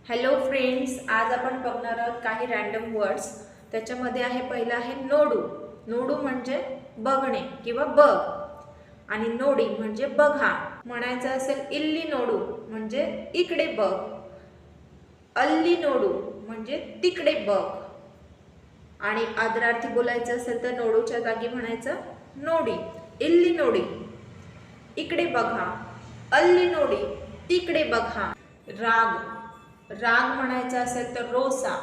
Hello friends, आज आपण बघणार आहोत काही रँडम वर्ड्स. त्याच्यामध्ये आहे पहिला आहे नोडू. नोडू म्हणजे बघणे किंवा बघ, आणि नोडी म्हणजे बघा. म्हणायचं असेल इल्ली नोडू म्हणजे इकडे बघ. अल्ली नोडू म्हणजे तिकडे बघ. आणि आदरार्थी बोलायचं असेल तर नोडूच्या जागी म्हणायचं नोडी. इल्ली नोडी इकडे बघा, अल्ली नोडी तिकडे बघा. राग. राग म्हणायचा असेल तर रोसा.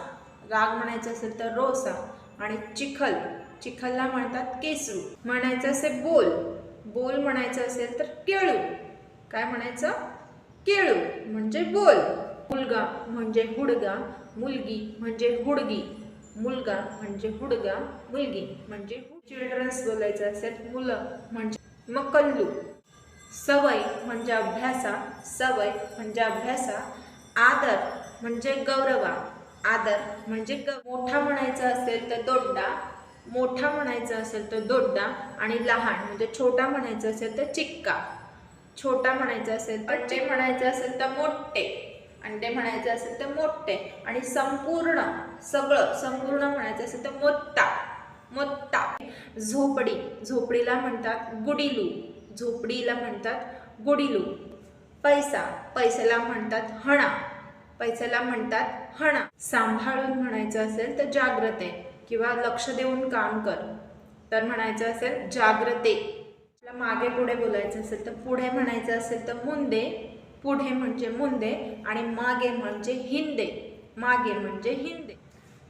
राग म्हणायचं असेल तर रोसा. आणि चिखल. चिखलला म्हणतात केसरू. म्हणायचं असेल बोल. बोल म्हणायचं असेल तर केळू. काय म्हणायचं? केळू म्हणजे बोल. मुलगा म्हणजे हुडगा. मुलगी म्हणजे हुडगी. मुलगा म्हणजे हुडगा. मुलगी म्हणजे चिल्ड्रन्स बोलायचं असेल मुलं म्हणजे मकल्लू. सवय म्हणजे अभ्यासा. सवय म्हणजे अभ्यासा. आदर म्हणजे गौरवा. आदर म्हणजे मोठा म्हणायचं असेल तर दोड्डा. मोठा म्हणायचं असेल तर दोड्डा. आणि लहान म्हणजे छोटा म्हणायचं असेल तर चिक्का. छोटा म्हणायचं असेल तर अंडे म्हणायचं असेल तर मोठे. अंडे म्हणायचं असेल तर मोठे. आणि संपूर्ण सगळं संपूर्ण म्हणायचं असेल तर मोत्ता. मोत्ता. झोपडी. झोपडीला म्हणतात गुडिलू. झोपडीला म्हणतात गुडिलू. पैसा. पैशाला म्हणतात हणा. पैशाला म्हणतात हणा. सांभाळून म्हणायचं असेल तर जाग्रते किंवा लक्ष देऊन काम कर तर म्हणायचं असेल जाग्रते. मागे पुढे बोलायचं असेल तर पुढे म्हणायचं असेल तर मुंदे. पुढे म्हणजे मुंदे. आणि मागे म्हणजे हिंदे. मागे म्हणजे हिंदे.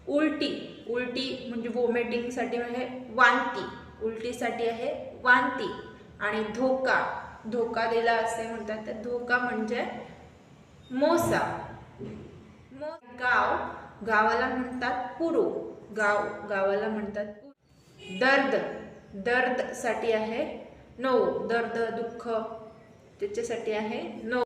उलटी. उलटी म्हणजे वॉमिटिंगसाठी आहे वांती. उलटीसाठी आहे वांती. आणि धोका. धोका दिला असे म्हणतात तर धोका म्हणजे मोसा. गाव. गावाला म्हणतात पुरू. गावाला म्हणतात पुरू. दर्द. दर्द साठी आहे नो. दर्द दुःख त्याच्यासाठी आहे नो.